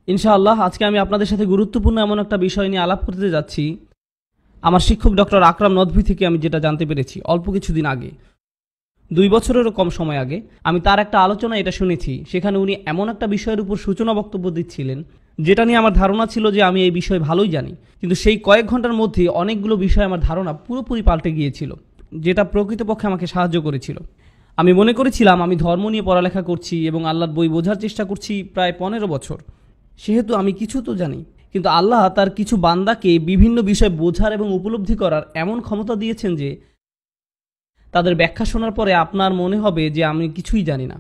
ইনশাআল্লাহ আজকে আমি আপনাদের সাথে গুরুত্বপূর্ণ এমন একটা বিষয় নিয়ে আলাপ করতে যাচ্ছি। আমার শিক্ষক ডক্টর আকরাম নদভী থেকে আমি যেটা জানতে পেরেছি অল্প কিছুদিন আগে, 2 বছরেরও কম সময় আগে, আমি তার একটা আলোচনা এটা শুনেছি। সেখানে উনি এমন একটা বিষয়ের উপর সূচনা বক্তব্য দিচ্ছিলেন যেটা নিয়ে আমার ধারণা ছিল যে আমি এই বিষয়ে ভালোই জানি, কিন্তু সেই কয়েক ঘন্টার মধ্যে অনেকগুলো বিষয় আমার ধারণা পুরোপুরি পাল্টে গিয়েছিল, যেটা প্রকৃতপক্ষে আমাকে সাহায্য করেছিল। আমি মনে করেছিলাম আমি ধর্ম নিয়ে পড়ালেখা করছি এবং আল্লাহর বই বোঝার চেষ্টা করছি প্রায় 15 বছর, সেহেতু আমি কিছু তো জানি। কিন্তু আল্লাহ তার কিছু বান্দাকে বিভিন্ন বিষয় বোঝার এবং উপলব্ধি করার এমন ক্ষমতা দিয়েছেন যে তাদের ব্যাখ্যা শোনার পরে আপনার মনে হবে যে আমি কিছুই জানি না।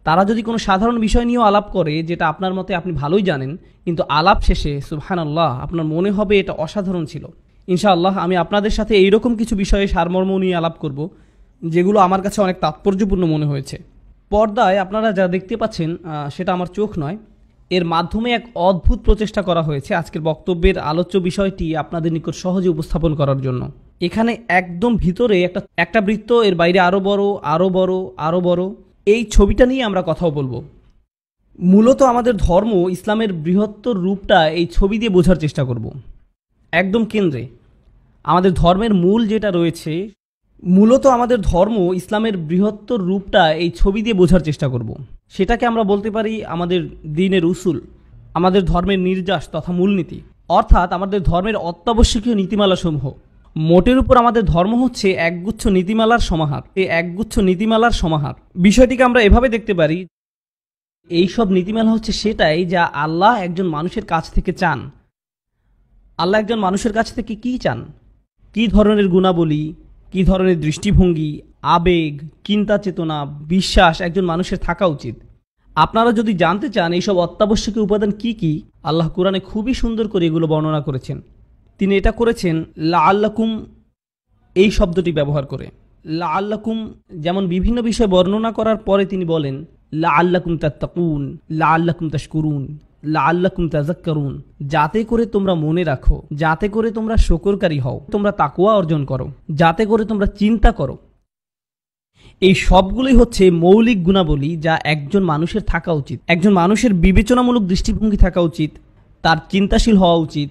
তারা যদি কোনো সাধারণ বিষয় নিয়েও আলাপ করে যেটা আপনার মতে আপনি ভালোই জানেন, কিন্তু আলাপ শেষে সুবহানাল্লাহ আপনার মনে হবে এটা অসাধারণ ছিল। ইনশাআল্লাহ আমি আপনাদের সাথে এইরকম কিছু বিষয়ে সারমর্ম নিয়ে আলাপ করব যেগুলো আমার কাছে অনেক তাৎপর্যপূর্ণ মনে হয়েছে। পর্দায় আপনারা যা দেখতে পাচ্ছেন সেটা আমার চোখ নয়, এর মাধ্যমে এক অদ্ভুত প্রচেষ্টা করা হয়েছে আজকের বক্তব্যের আলোচ্য বিষয়টি আপনাদের নিকট সহজে উপস্থাপন করার জন্য। এখানে একদম ভিতরে একটা বৃত্ত, এর বাইরে আরও বড় আরও বড় আরও বড়, এই ছবিটা নিয়ে আমরা কথাও বলবো। মূলত আমাদের ধর্ম ইসলামের বৃহত্তর রূপটা এই ছবি দিয়ে বোঝার চেষ্টা করব। একদম কেন্দ্রে আমাদের ধর্মের মূল যেটা রয়েছে, মূলত আমাদের ধর্ম ইসলামের বৃহত্তর রূপটা এই ছবি দিয়ে বোঝার চেষ্টা করব। সেটাকে আমরা বলতে পারি আমাদের দ্বীনের উসুল, আমাদের ধর্মের নির্যাস তথা মূলনীতি, অর্থাৎ আমাদের ধর্মের অত্যাবশ্যকীয় নীতিমালাসমূহ। মোটের উপর আমাদের ধর্ম হচ্ছে একগুচ্ছ নীতিমালার সমাহার। এই একগুচ্ছ নীতিমালার সমাহার বিষয়টিকে আমরা এভাবে দেখতে পারি, এই সব নীতিমালা হচ্ছে সেটাই যা আল্লাহ একজন মানুষের কাছ থেকে চান। আল্লাহ একজন মানুষের কাছ থেকে কি চান, কি ধরনের গুণাবলী, কি ধরনের দৃষ্টিভঙ্গি, আবেগ, চিন্তা চেতনা, বিশ্বাস একজন মানুষের থাকা উচিত। আপনারা যদি জানতে চান এইসব অত্যাবশ্যকীয় উপাদান কি কি, আল্লাহ কোরআনে খুবই সুন্দর করে এগুলো বর্ণনা করেছেন। তিনি এটা করেছেন লাআল্লাকুম, এই শব্দটি ব্যবহার করে। লাআল্লাকুম যেমন বিভিন্ন বিষয় বর্ণনা করার পরে তিনি বলেন লাআল্লাকুম তাত্তাকুন, লাআল্লাকুম তাশকুরুন, লাআল্লাকুম তাযাক্কারুন, যাতে করে তোমরা মনে রাখো, যাতে করে তোমরা শুকরকারী হও, তোমরা তাকওয়া অর্জন করো, যাতে করে তোমরা চিন্তা করো। এই সবগুলোই হচ্ছে মৌলিক গুণাবলী যা একজন মানুষের থাকা উচিত। একজন মানুষের বিবেচনামূলক দৃষ্টিভঙ্গি থাকা উচিত, তার চিন্তাশীল হওয়া উচিত,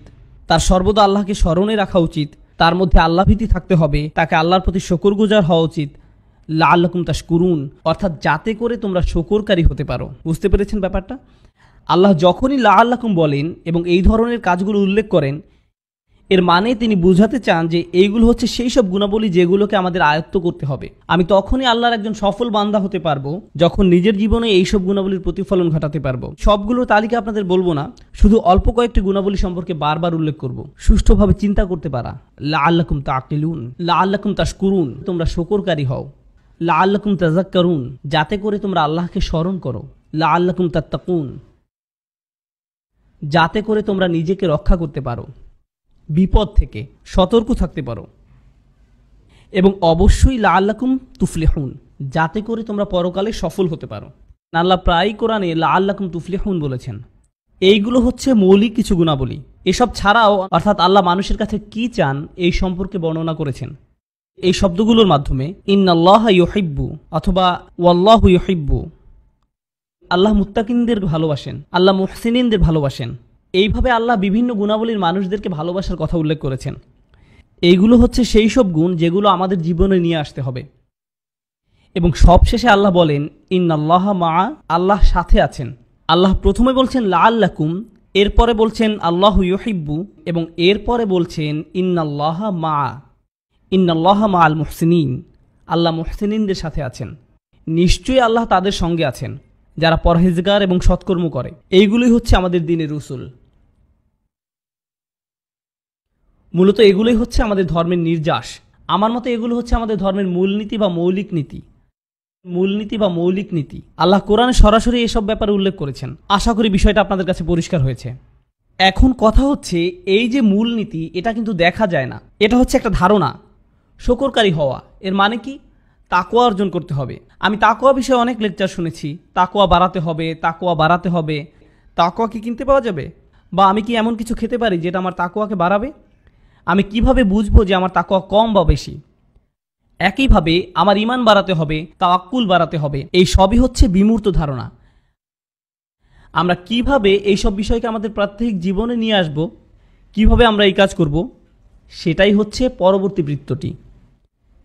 তার সর্বদা আল্লাহকে স্মরণে রাখা উচিত, তার মধ্যে আল্লাহভীতি থাকতে হবে, তাকে আল্লাহর প্রতি শুকরগুজার হওয়া উচিত। লাআল্লাকুম তাশকুরুন, অর্থাৎ যাতে করে তোমরা শুকরকারী হতে পারো। বুঝতে পেরেছেন ব্যাপারটা? আল্লাহ যখনই লাআল্লাকুম বলেন এবং এই ধরনের কাজগুলো উল্লেখ করেন, এর মানে তিনি বুঝাতে চান যে এইগুলো হচ্ছে সেই সব গুণাবলী যেগুলোকে আমাদের আয়ত্ত করতে হবে। আমি তখনই আল্লাহর একজন সফল বান্দা হতে পারবো যখন নিজের জীবনে এইসব গুণাবলীর প্রতিফলন ঘটাতে পারবো। সবগুলোর তালিকা আপনাদের বলবো না, শুধু অল্প কয়েকটি গুণাবলী সম্পর্কে বারবার উল্লেখ করব। সুষ্ঠুভাবে চিন্তা করতে পারা, লাআল্লাকুম তাকিলুন, লাআল্লাকুম তাশকুরুন, তোমরা শুকরকারী হও, লাআল্লাকুম তাযাক্কারুন, যাতে করে তোমরা আল্লাহকে স্মরণ করো, লাআল্লাকুম তাত্তাকুন, যাতে করে তোমরা নিজেকে রক্ষা করতে পারো, বিপদ থেকে সতর্ক থাকতে পারো, এবং অবশ্যই লাআল্লাকুম তুফলিহুন, যাতে করে তোমরা পরকালে সফল হতে পারো। আল্লাহ প্রায় কোরআনে লাআল্লাকুম তুফলিহুন বলেছেন। এইগুলো হচ্ছে মৌলিক কিছু গুণাবলী। এসব ছাড়াও অর্থাৎ আল্লাহ মানুষের কাছে কি চান এই সম্পর্কে বর্ণনা করেছেন এই শব্দগুলোর মাধ্যমে। ইন্নাল্লাহা ইউহিব্বু অথবা ওয়াল্লাহু ইউহিব্বু, আল্লাহ মুত্তাকিনদের ভালোবাসেন, আল্লাহ মুহসিনিনদের ভালোবাসেন। এইভাবে আল্লাহ বিভিন্ন গুণাবলীর মানুষদেরকে ভালোবাসার কথা উল্লেখ করেছেন। এইগুলো হচ্ছে সেই সব গুণ যেগুলো আমাদের জীবনে নিয়ে আসতে হবে। এবং সবশেষে আল্লাহ বলেন ইন্নাল্লাহা মা, আল্লাহ সাথে আছেন। আল্লাহ প্রথমে বলছেন লাআল্লাকুম, এরপরে বলছেন আল্লাহু ইউহিব্বু, এবং এরপরে বলছেন ইন্নাল্লাহা মা, ইন্নাল্লাহা মা আল মুহসিনিন, আল্লাহ মুহসিনিনদের সাথে আছেন। নিশ্চয়ই আল্লাহ তাদের সঙ্গে আছেন যারা পরহেজগার এবং সৎকর্ম করে। এইগুলোই হচ্ছে আমাদের দ্বীনের উসুল। মূলত এগুলোই হচ্ছে আমাদের ধর্মের নির্যাস। আমার মতে এগুলো হচ্ছে আমাদের ধর্মের মূলনীতি বা মৌলিক নীতি। মূলনীতি বা মৌলিক নীতি আল্লাহ কোরআনে সরাসরি এসব ব্যাপারে উল্লেখ করেছেন। আশা করি বিষয়টা আপনাদের কাছে পরিষ্কার হয়েছে। এখন কথা হচ্ছে এই যে মূলনীতি, এটা কিন্তু দেখা যায় না, এটা হচ্ছে একটা ধারণা। শুকরকারী হওয়া এর মানে কি? তাকওয়া অর্জন করতে হবে। আমি তাকওয়া বিষয়ে অনেক লেকচার শুনেছি, তাকওয়া বাড়াতে হবে, তাকওয়া বাড়াতে হবে। তাকওয়া কি কিনতে পাওয়া যাবে? বা আমি কি এমন কিছু খেতে পারি যেটা আমার তাকওয়াকে বাড়াবে? আমি কিভাবে বুঝবো যে আমার তাকওয়া কম বা বেশি? একইভাবে আমার ঈমান বাড়াতে হবে, তাওয়াক্কুল বাড়াতে হবে। এই সবই হচ্ছে বিমূর্ত ধারণা। আমরা কিভাবে এইসব বিষয়কে আমাদের প্রাত্যহিক জীবনে নিয়ে আসব, কিভাবে আমরা এই কাজ করব, সেটাই হচ্ছে পরবর্তী বৃত্তটি।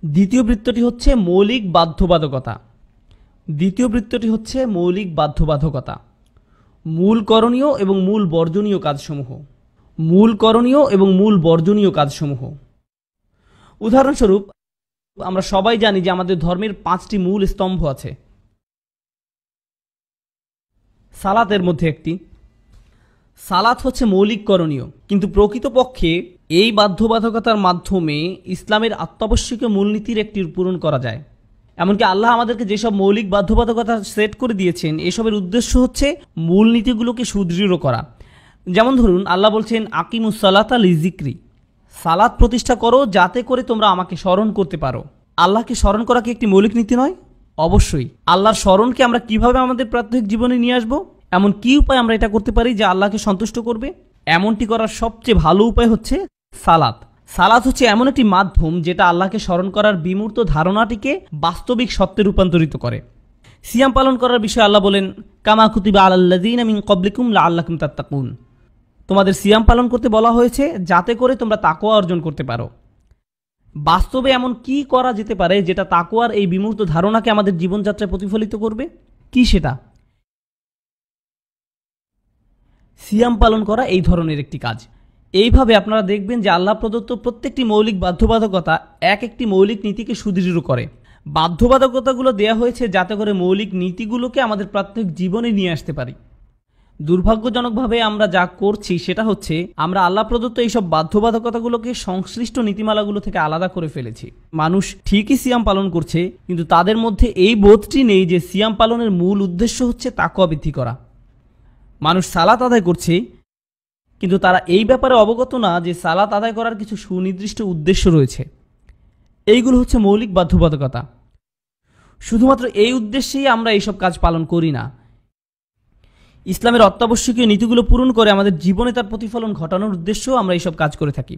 দ্বিতীয় বৃত্তটি হচ্ছে মৌলিক বাধ্যবাধকতা। দ্বিতীয় বৃত্তটি হচ্ছে মৌলিক বাধ্যবাধকতা, মূল করণীয় এবং মূল বর্জনীয় কাজসমূহ। মূল করণীয় এবং মূল বর্জনীয় কাজসমূহ। উদাহরণস্বরূপ, আমরা সবাই জানি যে আমাদের ধর্মের 5টি মূল স্তম্ভ আছে। সালাতের মধ্যে একটি। সালাত হচ্ছে মৌলিক করণীয়, কিন্তু প্রকৃতপক্ষে এই বাধ্যবাধকতার মাধ্যমে ইসলামের অত্যাবশ্যকীয় মূলনীতির একটি পূরণ করা যায়। এমনকি আল্লাহ আমাদেরকে যেসব মৌলিক বাধ্যবাধকতা সেট করে দিয়েছেন, এসবের উদ্দেশ্য হচ্ছে মূলনীতিগুলোকে সুদৃঢ় করা। যেমন ধরুন, আল্লাহ বলছেন আকিমুস সালাতা লিজিক্রি, সালাত প্রতিষ্ঠা করো যাতে করে তোমরা আমাকে স্মরণ করতে পারো। আল্লাহকে স্মরণ করা কি একটি মৌলিক নীতি নয়? অবশ্যই। আল্লাহর স্মরণকে আমরা কিভাবে আমাদের প্রাত্যহিক জীবনে নিয়ে আসবো, এমন কি উপায় আমরা এটা করতে পারি যা আল্লাহকে সন্তুষ্ট করবে? এমনটি করার সবচেয়ে ভালো উপায় হচ্ছে সালাত। সালাত হচ্ছে এমন একটি মাধ্যম যেটা আল্লাহকে স্মরণ করার বিমূর্ত ধারণাটিকে বাস্তবিক সত্যে রূপান্তরিত করে। সিয়াম পালন করার বিষয়ে আল্লাহ বলেন, কামা কুতিবা আলাল্লাযীনা মিন ক্বাবলিকুম লাআল্লাকুম তাত্তাকুন, তোমাদের সিয়াম পালন করতে বলা হয়েছে যাতে করে তোমরা তাকওয়া অর্জন করতে পারো। বাস্তবে এমন কি করা যেতে পারে যেটা তাকওয়ার এই বিমূর্ত ধারণাকে আমাদের জীবনযাত্রায় প্রতিফলিত করবে? কি সেটা? সিয়াম পালন করা এই ধরনের একটি কাজ। এইভাবে আপনারা দেখবেন যে আল্লাহ প্রদত্ত প্রত্যেকটি মৌলিক বাধ্যবাধকতা এক একটি মৌলিক নীতিকে সুদৃঢ় করে। বাধ্যবাধকতাগুলো দেয়া হয়েছে যাতে করে মৌলিক নীতিগুলোকে আমাদের প্রাত্যহিক জীবনে নিয়ে আসতে পারি। দুর্ভাগ্যজনকভাবে আমরা যা করছি সেটা হচ্ছে আমরা আল্লাহ প্রদত্ত এইসব বাধ্যবাধকতাগুলোকে সংশ্লিষ্ট নীতিমালাগুলো থেকে আলাদা করে ফেলেছি। মানুষ ঠিকই সিয়াম পালন করছে, কিন্তু তাদের মধ্যে এই বোধটি নেই যে সিয়াম পালনের মূল উদ্দেশ্য হচ্ছে তাকওয়া বৃদ্ধি করা। মানুষ সালাত আদায় করছে, কিন্তু তারা এই ব্যাপারে অবগত না যে সালাত আদায় করার কিছু সুনির্দিষ্ট উদ্দেশ্য রয়েছে। এইগুলো হচ্ছে মৌলিক বাধ্যবাধকতা। শুধুমাত্র এই উদ্দেশ্যেই আমরা এইসব কাজ পালন করি না। ইসলামের অত্যাবশ্যকীয় নীতিগুলো পূরণ করে আমাদের জীবনে তার প্রতিফলন ঘটানোর উদ্দেশ্যেও আমরা এইসব কাজ করে থাকি।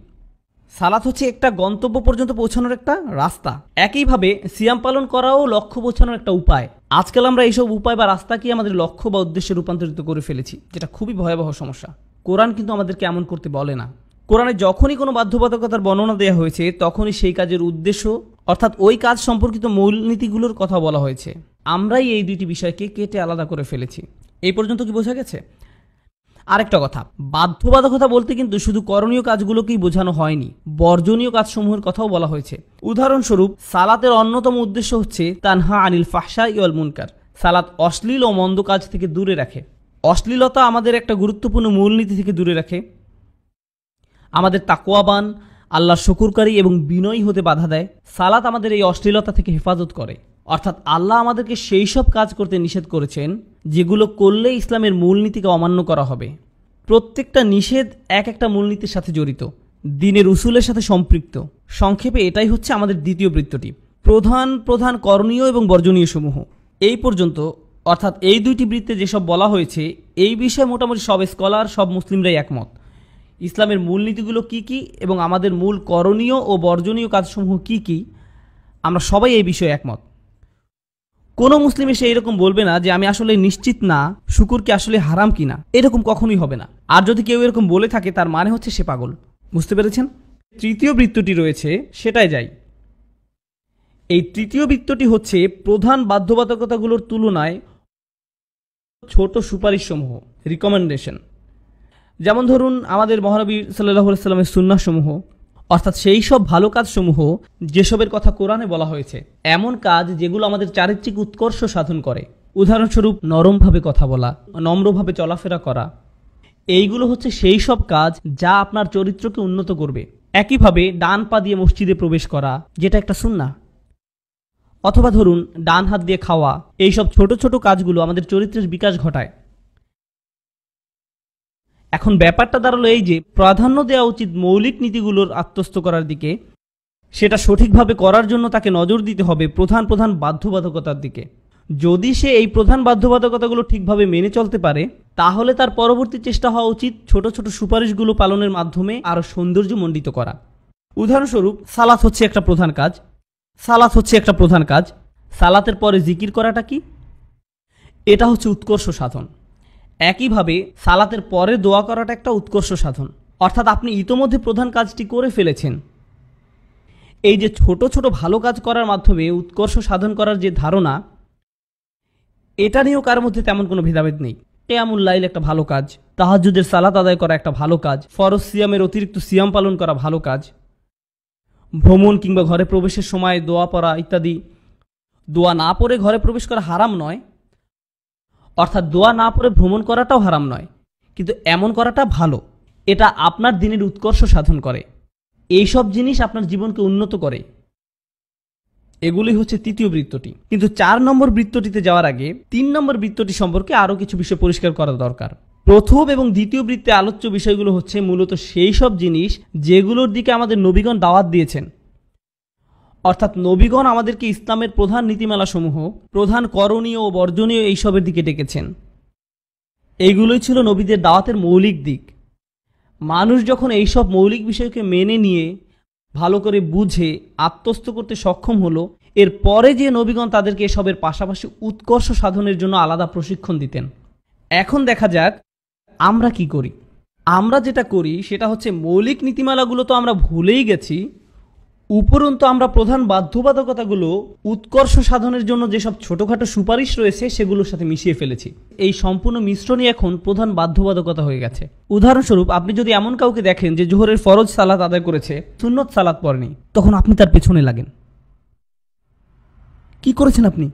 সালাত হচ্ছে একটা গন্তব্য পর্যন্ত পৌঁছানোর একটা রাস্তা। একইভাবে সিয়াম পালন করাও লক্ষ্য পৌঁছানোর একটা উপায়। আজকাল আমরা এইসব উপায় বা রাস্তাকে আমাদের লক্ষ্য বা উদ্দেশ্যে রূপান্তরিত করে ফেলেছি, যেটা খুবই ভয়াবহ সমস্যা। কোরআন কিন্তু আমাদেরকে এমন করতে বলে না। কোরআনে যখনই কোনো বাধ্যবাধকতার বর্ণনা দেওয়া হয়েছে, তখনই সেই কাজের উদ্দেশ্য অর্থাৎ ওই কাজ সম্পর্কিত মূলনীতিগুলোর কথা বলা হয়েছে। আমরাই এই দুইটি বিষয়কে কেটে আলাদা করে ফেলেছি। এই পর্যন্ত কি বোঝা গেছে? আরেকটা কথা, বাধ্যবাধকতা বলতে কিন্তু শুধু করণীয় কাজগুলোকেই বোঝানো হয়নি, বর্জনীয় কাজসমূহের কথাও বলা হয়েছে। উদাহরণস্বরূপ, সালাতের অন্যতম উদ্দেশ্য হচ্ছে তানহা আনিল ফাহশাই ওয়াল মুনকার। সালাত অশ্লীল ও মন্দ কাজ থেকে দূরে রাখে। অশ্লীলতা আমাদের একটা গুরুত্বপূর্ণ মূলনীতি থেকে দূরে রাখে। আমাদের তাকওয়াবান, আল্লাহর শুকরকারী এবং বিনয়ী হতে বাধা দেয়। সালাত আমাদের এই অশ্লীলতা থেকে হেফাজত করে। অর্থাৎ আল্লাহ আমাদেরকে সেই সব কাজ করতে নিষেধ করেছেন যেগুলো করলে ইসলামের মূলনীতিকে অমান্য করা হবে। প্রত্যেকটা নিষেধ এক একটা মূলনীতির সাথে জড়িত, দ্বীনের উসুলের সাথে সম্পৃক্ত। সংক্ষেপে এটাই হচ্ছে আমাদের দ্বিতীয় বৃত্তটি, প্রধান প্রধান করণীয় এবং বর্জনীয় সমূহ। এই পর্যন্ত অর্থাৎ এই দুইটি বৃত্তে যেসব বলা হয়েছে, এই বিষয়ে মোটামুটি সব স্কলার, সব মুসলিমরাই একমত। ইসলামের মূলনীতিগুলো কি কি এবং আমাদের মূল করণীয় ও বর্জনীয় কাজসমূহ কি কি, আমরা সবাই এই বিষয়ে একমত। কোনো মুসলিম এসে এরকম বলবে না যে আমি আসলে নিশ্চিত না শুকুর কি আসলে হারাম কিনা, এরকম কখনোই হবে না। আর যদি কেউ এরকম বলে থাকে, তার মানে হচ্ছে সে পাগল। বুঝতে পেরেছেন? তৃতীয় বৃত্তটি রয়েছে, সেটাই যাই। এই তৃতীয় বৃত্তটি হচ্ছে প্রধান বাধ্যবাধকতাগুলোর তুলনায় ছোট সুপারিশসমূহ, রিকমেন্ডেশন। যেমন ধরুন, আমাদের মহানবী সাল্লাল্লাহু আলাইহি সাল্লামের সুন্নাহসমূহ, অর্থাৎ সেই সব ভালো কাজসমূহ যেসবের কথা কোরআনে বলা হয়েছে। এমন কাজ যেগুলো আমাদের চারিত্রিক উৎকর্ষ সাধন করে। উদাহরণস্বরূপ, নরমভাবে কথা বলা, নম্রভাবে চলাফেরা করা। এইগুলো হচ্ছে সেই সব কাজ যা আপনার চরিত্রকে উন্নত করবে। একইভাবে ডান পা দিয়ে মসজিদে প্রবেশ করা, যেটা একটা সুন্নাহ। অথবা ধরুন, ডান হাত দিয়ে খাওয়া। এইসব ছোট ছোট কাজগুলো আমাদের চরিত্রের বিকাশ ঘটায়। এখন ব্যাপারটা দাঁড়ালো এই যে প্রাধান্য দেওয়া উচিত মৌলিক নীতিগুলোর আত্মস্থ করার দিকে। সেটা সঠিকভাবে করার জন্য তাকে নজর দিতে হবে প্রধান প্রধান বাধ্যবাধকতার দিকে। যদি সে এই প্রধান বাধ্যবাধকতাগুলো ঠিকভাবে মেনে চলতে পারে, তাহলে তার পরবর্তী চেষ্টা হওয়া উচিত ছোট ছোট সুপারিশগুলো পালনের মাধ্যমে আরও সৌন্দর্যমণ্ডিত করা। উদাহরণস্বরূপ, সালাত হচ্ছে একটা প্রধান কাজ। সালাতের পরে জিকির করাটা কি? এটা হচ্ছে উৎকর্ষ সাধন। একইভাবে সালাতের পরে দোয়া করাটা একটা উৎকর্ষ সাধন, অর্থাৎ আপনি ইতোমধ্যে প্রধান কাজটি করে ফেলেছেন। এই যে ছোট ছোট ভালো কাজ করার মাধ্যমে উৎকর্ষ সাধন করার যে ধারণা, এটা নিয়েও কার মধ্যে তেমন কোনো ভেদাভেদ নেই। কিয়ামুল লাইল একটা ভালো কাজ, তাহাজ্জুদের সালাত আদায় করা একটা ভালো কাজ, ফরজ সিয়ামের অতিরিক্ত সিয়াম পালন করা ভালো কাজ, ভ্রমণ কিংবা ঘরে প্রবেশের সময় দোয়া পড়া ইত্যাদি। দোয়া না পড়ে ঘরে প্রবেশ করা হারাম নয়, অর্থাৎ দোয়া না পড়ে ভ্রমণ করাটাও হারাম নয়, কিন্তু এমন করাটা ভালো। এটা আপনার দিনের উৎকর্ষ সাধন করে, এইসব জিনিস আপনার জীবনকে উন্নত করে। এগুলি হচ্ছে তৃতীয় বৃত্তটি। কিন্তু 4 নম্বর বৃত্তটিতে যাওয়ার আগে 3 নম্বর বৃত্তটি সম্পর্কে আরও কিছু বিষয় পরিষ্কার করা দরকার। প্রথম এবং দ্বিতীয় বৃত্তে আলোচ্য বিষয়গুলো হচ্ছে মূলত সেই সব জিনিস যেগুলোর দিকে আমাদের নবীগণ দাওয়াত দিয়েছেন, অর্থাৎ নবীগণ আমাদেরকে ইসলামের প্রধান নীতিমালাসমূহ, প্রধান করণীয় ও বর্জনীয় এইসবের দিকে ডেকেছেন। এইগুলোই ছিল নবীদের দাওয়াতের মৌলিক দিক। মানুষ যখন এইসব মৌলিক বিষয়কে মেনে নিয়ে ভালো করে বুঝে আত্মস্থ করতে সক্ষম হলো, এর পরে যে নবীগণ তাদেরকে এসবের পাশাপাশি উৎকর্ষ সাধনের জন্য আলাদা প্রশিক্ষণ দিতেন। এখন দেখা যাক আমরা কি করি। আমরা যেটা করি সেটা হচ্ছে মৌলিক নীতিমালাগুলো তো আমরা ভুলেই গেছি, উপরন্তু আমরা প্রধান বাধ্যবাধকতাগুলো উৎকর্ষ সাধনের জন্য যেসব ছোটোখাটো সুপারিশ রয়েছে সেগুলোর সাথে মিশিয়ে ফেলেছি। এই সম্পূর্ণ মিশ্রণই এখন প্রধান বাধ্যবাধকতা হয়ে গেছে। উদাহরণস্বরূপ, আপনি যদি এমন কাউকে দেখেন যে জোহরের ফরজ সালাত আদায় করেছে, সুন্নত সালাত পড়েনি, তখন আপনি তার পেছনে লাগেন। কি করেছেন আপনি?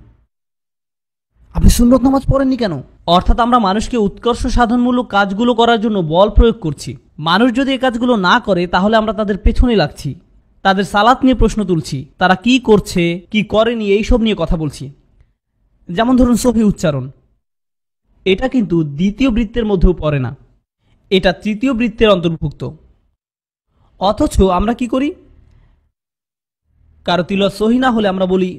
আপনি সুন্নত নামাজ পড়েননি কেন? অর্থাৎ আমরা মানুষকে উৎকর্ষ সাধনমূলক কাজগুলো করার জন্য বল প্রয়োগ করছি। মানুষ যদি এই কাজগুলো না করে তাহলে আমরা তাদের পেছনে লাগছি, তাদের সালাত নিয়ে প্রশ্ন তুলছি, তারা কি করছে কি করেনি এইসব নিয়ে কথা বলছি। যেমন ধরুন সহি উচ্চারণ, এটা কিন্তু দ্বিতীয় বৃত্তের মধ্যেও পড়ে না, এটা তৃতীয় বৃত্তের অন্তর্ভুক্ত। অথচ আমরা কি করি? কারো তিলাওয়াত সহি না হলে আমরা বলি।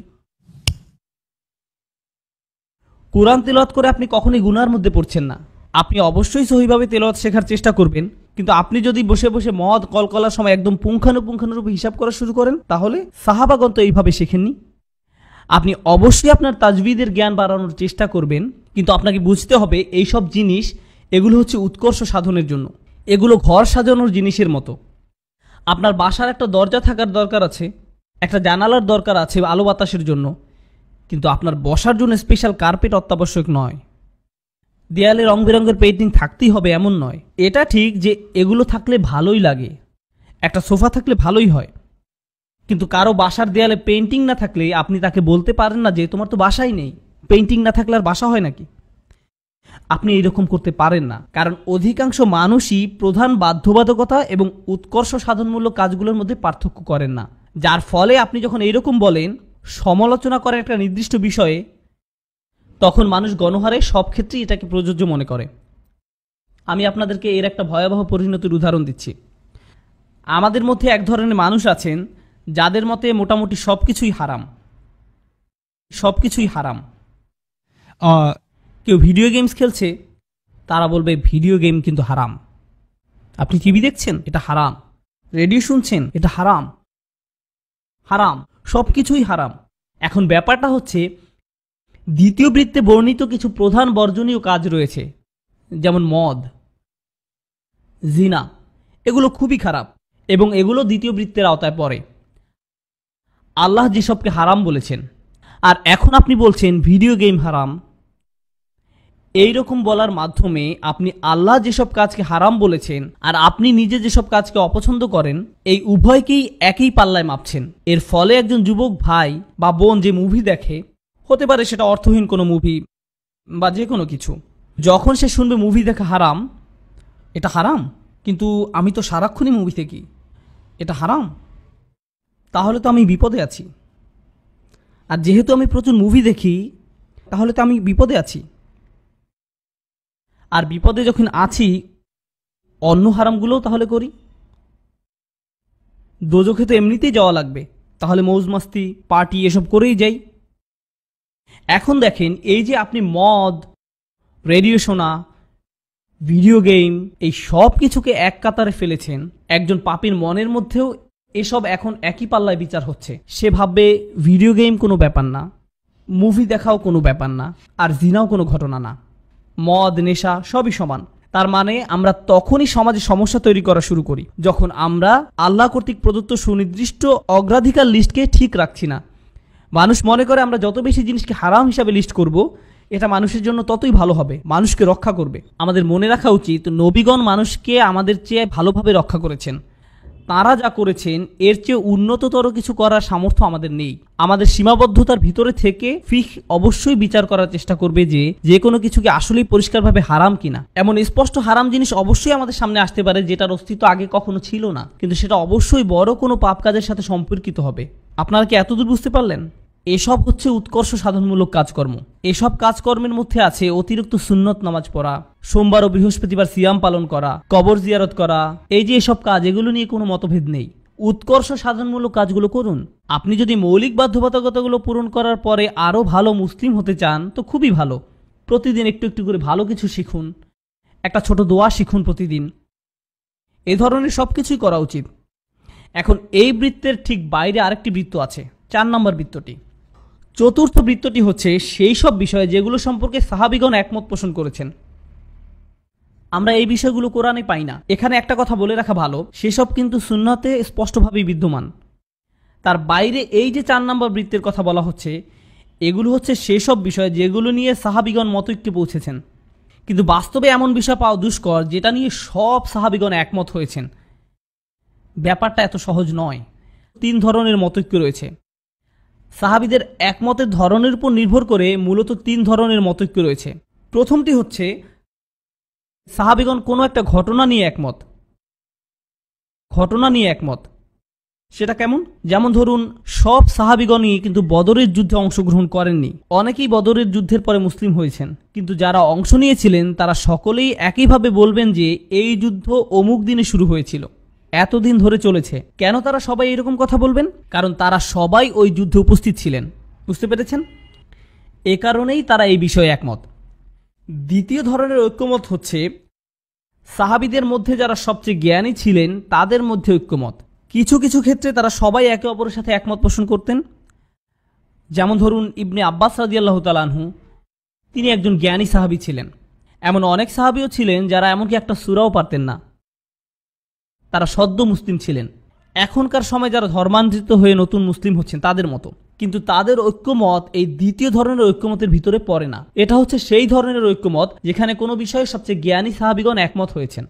কোরআন তেলাওয়াত করে আপনি কখনোই গুনার মধ্যে পড়ছেন না। আপনি অবশ্যই সহিভাবে তেলাওয়াত শেখার চেষ্টা করবেন, কিন্তু আপনি যদি বসে বসে মদ কলকলার সময় একদম পুঙ্খানুপুঙ্খানুরূপে হিসাব করা শুরু করেন, তাহলে সাহাবাগণ তো এইভাবে শেখেননি। আপনি অবশ্যই আপনার তাজবিদের জ্ঞান বাড়ানোর চেষ্টা করবেন, কিন্তু আপনাকে বুঝতে হবে এইসব জিনিস এগুলো হচ্ছে উৎকর্ষ সাধনের জন্য। এগুলো ঘর সাজানোর জিনিসের মতো। আপনার বাসার একটা দরজা থাকার দরকার আছে, একটা জানালার দরকার আছে আলো বাতাসের জন্য, কিন্তু আপনার বসার জন্য স্পেশাল কার্পেট অত্যাবশ্যক নয়। দেয়ালে রং বেরঙের পেইন্টিং থাকতেই হবে এমন নয়। এটা ঠিক যে এগুলো থাকলে ভালোই লাগে, একটা সোফা থাকলে ভালোই হয়, কিন্তু কারো বাসার দেয়ালে পেইন্টিং না থাকলে আপনি তাকে বলতে পারেন না যে তোমার তো বাসাই নেই। পেইন্টিং না থাকলে আর বাসা হয় নাকি? আপনি এইরকম করতে পারেন না, কারণ অধিকাংশ মানুষই প্রধান বাধ্যবাধকতা এবং উৎকর্ষ সাধনমূলক কাজগুলোর মধ্যে পার্থক্য করেন না, যার ফলে আপনি যখন এইরকম বলেন, সমালোচনা করেন একটা নির্দিষ্ট বিষয়ে, তখন মানুষ গণহারে সব ক্ষেত্রেই এটাকে প্রযোজ্য মনে করে। আমি আপনাদেরকে এর একটা ভয়াবহ পরিণতির উদাহরণ দিচ্ছি। আমাদের মধ্যে এক ধরনের মানুষ আছেন যাদের মতে মোটামুটি সবকিছুই হারাম, সবকিছুই হারাম। কেউ ভিডিও গেমস খেলছে, তারা বলবে ভিডিও গেম কিন্তু হারাম। আপনি টিভি দেখছেন, এটা হারাম। রেডিও শুনছেন, এটা হারাম। হারাম, সবকিছুই হারাম। এখন ব্যাপারটা হচ্ছে, দ্বিতীয় বৃত্তে বর্ণিত কিছু প্রধান বর্জনীয় কাজ রয়েছে, যেমন মদ, জিনা, এগুলো খুবই খারাপ এবং এগুলো দ্বিতীয় বৃত্তের আওতায় পড়ে। আল্লাহ যেসবকে হারাম বলেছেন, আর এখন আপনি বলছেন ভিডিও গেম হারাম। এই রকম বলার মাধ্যমে আপনি আল্লাহ যেসব কাজকে হারাম বলেছেন আর আপনি নিজে যেসব কাজকে অপছন্দ করেন, এই উভয়কেই একই পাল্লায় মাপছেন। এর ফলে একজন যুবক ভাই বা বোন যে মুভি দেখে, হতে পারে সেটা অর্থহীন কোনো মুভি বা যে কোনো কিছু, যখন সে শুনবে মুভি দেখা হারাম, এটা হারাম, কিন্তু আমি তো সারাক্ষণই মুভি দেখি, এটা হারাম, তাহলে তো আমি বিপদে আছি। আর যেহেতু আমি প্রচুর মুভি দেখি, তাহলে তো আমি বিপদে আছি। আর বিপদে যখন আছি, অন্য হারামগুলোও তাহলে করি। দোজখে তো এমনিতেই যাওয়া লাগবে, তাহলে মৌজ মাস্তি পার্টি এসব করেই যাই। এখন দেখেন, এই যে আপনি মদ, রেডিও শোনা, ভিডিও গেম, এই সব কিছুকে এক কাতারে ফেলেছেন, একজন পাপীর মনের মধ্যেও এসব এখন একই পাল্লায় বিচার হচ্ছে। সে ভাববে ভিডিও গেম কোনো ব্যাপার না, মুভি দেখাও কোনো ব্যাপার না, আর জিনাও কোনো ঘটনা না। মদ, নেশা সবই সমান। তার মানে আমরা তখনই সমাজে সমস্যা তৈরি করা শুরু করি যখন আমরা আল্লাহ কর্তৃক প্রদত্ত সুনির্দিষ্ট অগ্রাধিকার লিস্টকে ঠিক রাখছি না। মানুষ মনে করে আমরা যত বেশি জিনিসকে হারাম হিসাবে লিস্ট করব, এটা মানুষের জন্য ততই ভালো হবে, মানুষকে রক্ষা করবে। আমাদের মনে রাখা উচিত, নবীগণ মানুষকে আমাদের চেয়ে ভালোভাবে রক্ষা করেছেন। তাঁরা যা করেছেন এর চেয়ে উন্নততর কিছু করার সামর্থ্য আমাদের নেই। আমাদের সীমাবদ্ধতার ভিতরে থেকে ফিকহ অবশ্যই বিচার করার চেষ্টা করবে যে কোনো কিছুকে আসলেই পরিষ্কারভাবে হারাম কিনা। এমন স্পষ্ট হারাম জিনিস অবশ্যই আমাদের সামনে আসতে পারে যেটার অস্তিত্ব আগে কখনো ছিল না, কিন্তু সেটা অবশ্যই বড় কোনো পাপ কাজের সাথে সম্পর্কিত হবে। আপনারা কি এতদূর বুঝতে পারলেন? এসব হচ্ছে উৎকর্ষ সাধনমূলক কাজকর্ম। এসব কাজকর্মের মধ্যে আছে অতিরিক্ত সুন্নত নামাজ পড়া, সোমবার ও বৃহস্পতিবার সিয়াম পালন করা, কবর জিয়ারত করা। এই যে এসব কাজ, এগুলো নিয়ে কোনো মতভেদ নেই। উৎকর্ষ সাধনমূলক কাজগুলো করুন। আপনি যদি মৌলিক বাধ্যবাধকতাগুলো পূরণ করার পরে আরও ভালো মুসলিম হতে চান তো খুবই ভালো। প্রতিদিন একটু একটু করে ভালো কিছু শিখুন, একটা ছোট দোয়া শিখুন প্রতিদিন। এ ধরনের সব কিছুই করা উচিত। এখন এই বৃত্তের ঠিক বাইরে আরেকটি বৃত্ত আছে, 4 নম্বর বৃত্তটি। চতুর্থ বৃত্তটি হচ্ছে সেই সব বিষয় যেগুলো সম্পর্কে সাহাবীগণ একমত পোষণ করেছেন। আমরা এই বিষয়গুলো কোরআনে পাই না। এখানে একটা কথা বলে রাখা ভালো, সেসব কিন্তু সুন্নতে স্পষ্টভাবেই বিদ্যমান। তার বাইরে এই যে 4 নম্বর বৃত্তের কথা বলা হচ্ছে, এগুলো হচ্ছে সেসব বিষয় যেগুলো নিয়ে সাহাবীগণ মতৈক্যে পৌঁছেছেন। কিন্তু বাস্তবে এমন বিষয় পাওয়া দুষ্কর যেটা নিয়ে সব সাহাবীগণ একমত হয়েছেন। ব্যাপারটা এত সহজ নয়। 3 ধরনের মতৈক্য রয়েছে। সাহাবীদের একমতের ধরনের উপর নির্ভর করে মূলত 3 ধরনের মতৈক্য রয়েছে। প্রথমটি হচ্ছে সাহাবীগণ কোনো একটা ঘটনা নিয়ে একমত। সেটা কেমন? যেমন ধরুন, সব সাহাবীগণই কিন্তু বদরের যুদ্ধে অংশগ্রহণ করেননি। অনেকেই বদরের যুদ্ধের পরে মুসলিম হয়েছেন, কিন্তু যারা অংশ নিয়েছিলেন তারা সকলেই একইভাবে বলবেন যে এই যুদ্ধ অমুক দিনে শুরু হয়েছিল, এতদিন ধরে চলেছে। কেন তারা সবাই এরকম কথা বলবেন? কারণ তারা সবাই ওই যুদ্ধে উপস্থিত ছিলেন। বুঝতে পেরেছেন? এ কারণেই তারা এই বিষয়ে একমত। দ্বিতীয় ধরনের ঐক্যমত হচ্ছে সাহাবীদের মধ্যে যারা সবচেয়ে জ্ঞানী ছিলেন তাদের মধ্যে ঐক্যমত। কিছু কিছু ক্ষেত্রে তারা সবাই একে অপরের সাথে একমত পোষণ করতেন। যেমন ধরুন, ইবনে আব্বাস রাদিয়াল্লাহু তাআলা আনহু, তিনি একজন জ্ঞানী সাহাবী ছিলেন। এমন অনেক সাহাবীও ছিলেন যারা এমনকি একটা সূরাও পারতেন না, তারা সদ্য মুসলিম ছিলেন। এখনকার সময় যারা ধর্মান্তরিত হয়ে নতুন মুসলিম হচ্ছেন তাদের মতো। কিন্তু তাদের ঐক্যমত এই দ্বিতীয় ধরনের ঐক্যমতের ভিতরে পড়ে না। এটা হচ্ছে সেই ধরনের ঐক্যমত যেখানে কোনো বিষয়ে সবচেয়ে জ্ঞানী সাহাবীগণ একমত হয়েছেন।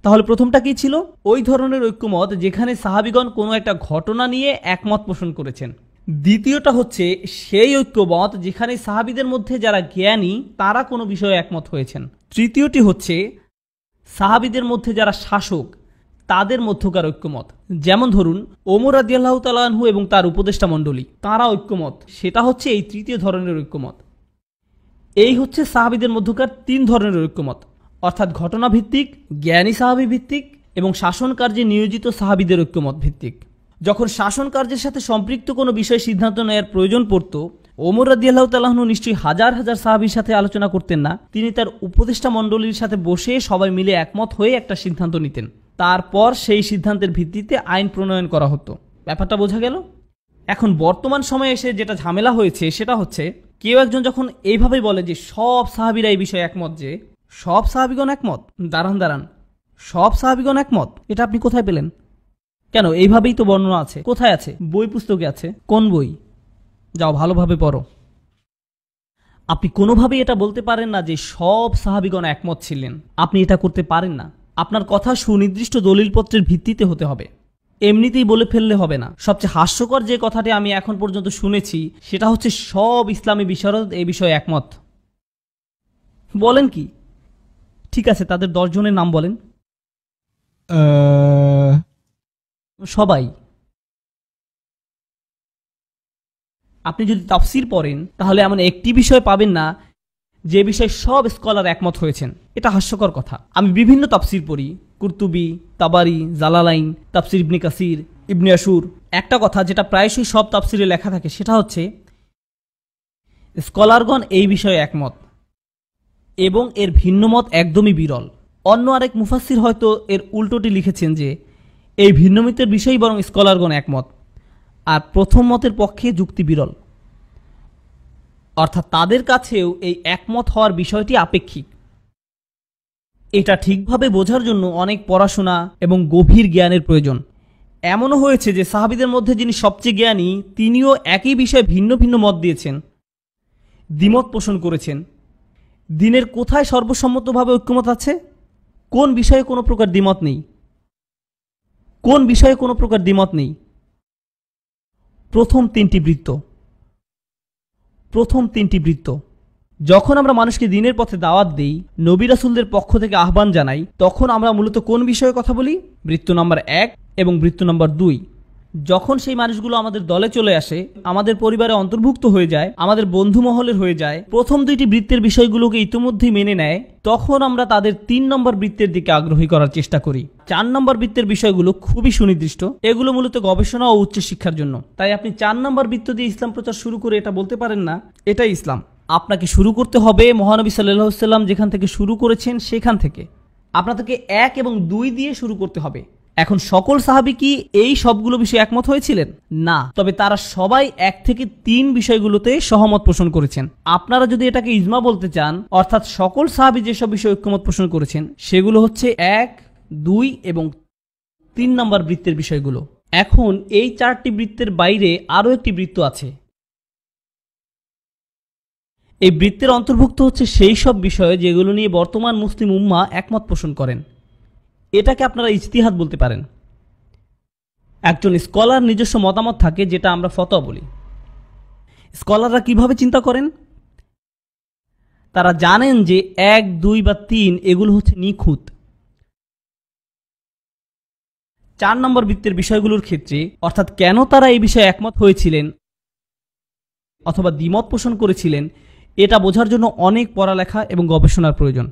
তাহলে প্রথমটা কি ছিল? ওই ধরনের ঐক্যমত যেখানে সাহাবীগণ কোনো একটা ঘটনা নিয়ে একমত পোষণ করেছেন। দ্বিতীয়টা হচ্ছে সেই ঐক্যমত যেখানে সাহাবীদের মধ্যে যারা জ্ঞানী তারা কোনো বিষয়ে একমত হয়েছেন। তৃতীয়টি হচ্ছে সাহাবীদের মধ্যে যারা শাসক তাদের মধ্যকার ঐক্যমত। যেমন ধরুন, ওমর রাদিয়াল্লাহু তাআলা আনহু এবং তার উপদেষ্টা মণ্ডলী, তারা ঐক্যমত। সেটা হচ্ছে এই তৃতীয় ধরনের ঐক্যমত। এই হচ্ছে সাহাবীদের মধ্যকার 3 ধরনের ঐক্যমত, অর্থাৎ ঘটনা ভিত্তিক, জ্ঞানী সাহাবী ভিত্তিক এবং শাসন কার্যে নিয়োজিত সাহাবীদের ঐক্যমত ভিত্তিক। যখন শাসন কার্যের সাথে সম্পৃক্ত কোনো বিষয়ে সিদ্ধান্ত নেওয়ার প্রয়োজন পড়ত, ওমর রাদিয়াল্লাহু তাআলা আনহু নিশ্চয়ই হাজার হাজার সাহাবীর সাথে আলোচনা করতেন না। তিনি তার উপদেষ্টা মণ্ডলীর সাথে বসে সবাই মিলে একমত হয়ে একটা সিদ্ধান্ত নিতেন। তারপর সেই সিদ্ধান্তের ভিত্তিতে আইন প্রণয়ন করা হতো। ব্যাপারটা বোঝা গেল? এখন বর্তমান সময়ে এসে যেটা ঝামেলা হয়েছে সেটা হচ্ছে, কেউ একজন যখন এইভাবে বলে যে সব সাহাবীরা এই বিষয়ে একমত, যে সব সাহাবীগণ একমত, দাঁড়ান, সব সাহাবীগণ একমত, এটা আপনি কোথায় পেলেন? কেন, এইভাবেই তো বর্ণনা আছে। কোথায় আছে? বই পুস্তকে আছে। কোন বই? যাও ভালোভাবে পড়ো। আপনি কোনোভাবেই এটা বলতে পারেন না যে সব সাহাবীগণ একমত ছিলেন। আপনি এটা করতে পারেন না। আপনার কথা সুনির্দিষ্ট দলিলপত্রের ভিত্তিতে হতে হবে, এমনিতেই বলে ফেললে হবে না। সবচেয়ে হাস্যকর যে কথাটি আমি এখন পর্যন্ত শুনেছি সেটা হচ্ছে সব ইসলামী বিশারদ এই বিষয়ে একমত। বলেন কি? ঠিক আছে, তাদের 10 জনের নাম বলেন। সবাই। আপনি যদি তাফসীর পড়েন তাহলে এমন একটি বিষয় পাবেন না যে বিষয়ে সব স্কলার একমত হয়েছেন। এটা হাস্যকর কথা। আমি বিভিন্ন তাফসীর পড়ি, কুরতুবী, তাবারি, জালালাইন, তাফসীর ইবনে কাসির, ইবনে আশুর। একটা কথা যেটা প্রায়শই সব তাফসীরে লেখা থাকে সেটা হচ্ছে স্কলারগণ এই বিষয়ে একমত এবং এর ভিন্ন মত একদমই বিরল। অন্য আরেক মুফাসসির হয়তো এর উল্টোটি লিখেছেন যে এই ভিন্ন মতের বিষয়েই বরং স্কলারগণ একমত, আর প্রথম মতের পক্ষে যুক্তি বিরল। অর্থাৎ তাদের কাছেও এই একমত হওয়ার বিষয়টি আপেক্ষিক। এটা ঠিকভাবে বোঝার জন্য অনেক পড়াশোনা এবং গভীর জ্ঞানের প্রয়োজন। এমনও হয়েছে যে সাহাবীদের মধ্যে যিনি সবচেয়ে জ্ঞানী তিনিও একই বিষয়ে ভিন্ন ভিন্ন মত দিয়েছেন, দ্বিমত পোষণ করেছেন। দিনের কোথায় সর্বসম্মতভাবে ঐক্যমত আছে? কোন বিষয়ে কোনো প্রকার দ্বিমত নেই? কোন বিষয়ে কোনো প্রকার দ্বিমত নেই? প্রথম তিনটি বৃত্ত। প্রথম তিনটি বৃত্ত। যখন আমরা মানুষকে দ্বীনের পথে দাওয়াত দেই, নবী রাসূলদের পক্ষ থেকে আহ্বান জানাই, তখন আমরা মূলত কোন বিষয়ে কথা বলি? বৃত্ত নম্বর 1 এবং বৃত্ত নম্বর 2। যখন সেই মানুষগুলো আমাদের দলে চলে আসে, আমাদের পরিবারে অন্তর্ভুক্ত হয়ে যায়, আমাদের বন্ধু মহলের হয়ে যায়, প্রথম দুইটি বৃত্তের বিষয়গুলোকে ইতিমধ্যেই মেনে নেয়, তখন আমরা তাদের 3 নম্বর বৃত্তের দিকে আগ্রহী করার চেষ্টা করি। 4 নম্বর বৃত্তের বিষয়গুলো খুবই সুনির্দিষ্ট, এগুলো মূলত গবেষণা ও উচ্চশিক্ষার জন্য। তাই আপনি 4 নম্বর বৃত্ত দিয়ে ইসলাম প্রচার শুরু করে এটা বলতে পারেন না এটাই ইসলাম। আপনাকে শুরু করতে হবে মহানবী সাল্লাল্লাহু আলাইহি ওয়াসাল্লাম যেখান থেকে শুরু করেছেন সেখান থেকে। আপনাদেরকে 1 এবং 2 দিয়ে শুরু করতে হবে। এখন সকল সাহাবী কি এই সবগুলো বিষয়ে একমত হয়েছিলেন? না, তবে তারা সবাই 1 থেকে 3 বিষয়গুলোতে সহমত পোষণ করেছেন। আপনারা যদি এটাকে ইজমা বলতে চান, অর্থাৎ সকল সাহাবী যেসব বিষয়ে ঐক্যমত পোষণ করেছেন সেগুলো হচ্ছে 1, 2 এবং 3 নম্বর বৃত্তের বিষয়গুলো। এখন এই 4টি বৃত্তের বাইরে আরও একটি বৃত্ত আছে। এই বৃত্তের অন্তর্ভুক্ত হচ্ছে সেই সব বিষয় যেগুলো নিয়ে বর্তমান মুসলিম উম্মাহ একমত পোষণ করেন। এটাকে আপনারা ইজতিহাদ বলতে পারেন। একজন স্কলার নিজস্ব মতামত থাকে, যেটা আমরা ফতোয়া বলি। স্কলাররা কিভাবে চিন্তা করেন? তারা জানেন যে 1, 2 বা 3 এগুলো হচ্ছে নিখুঁত। 4 নম্বর বৃত্তের বিষয়গুলোর ক্ষেত্রে, অর্থাৎ কেন তারা এই বিষয়ে একমত হয়েছিলেন অথবা দ্বিমত পোষণ করেছিলেন, এটা বোঝার জন্য অনেক পড়ালেখা এবং গবেষণার প্রয়োজন।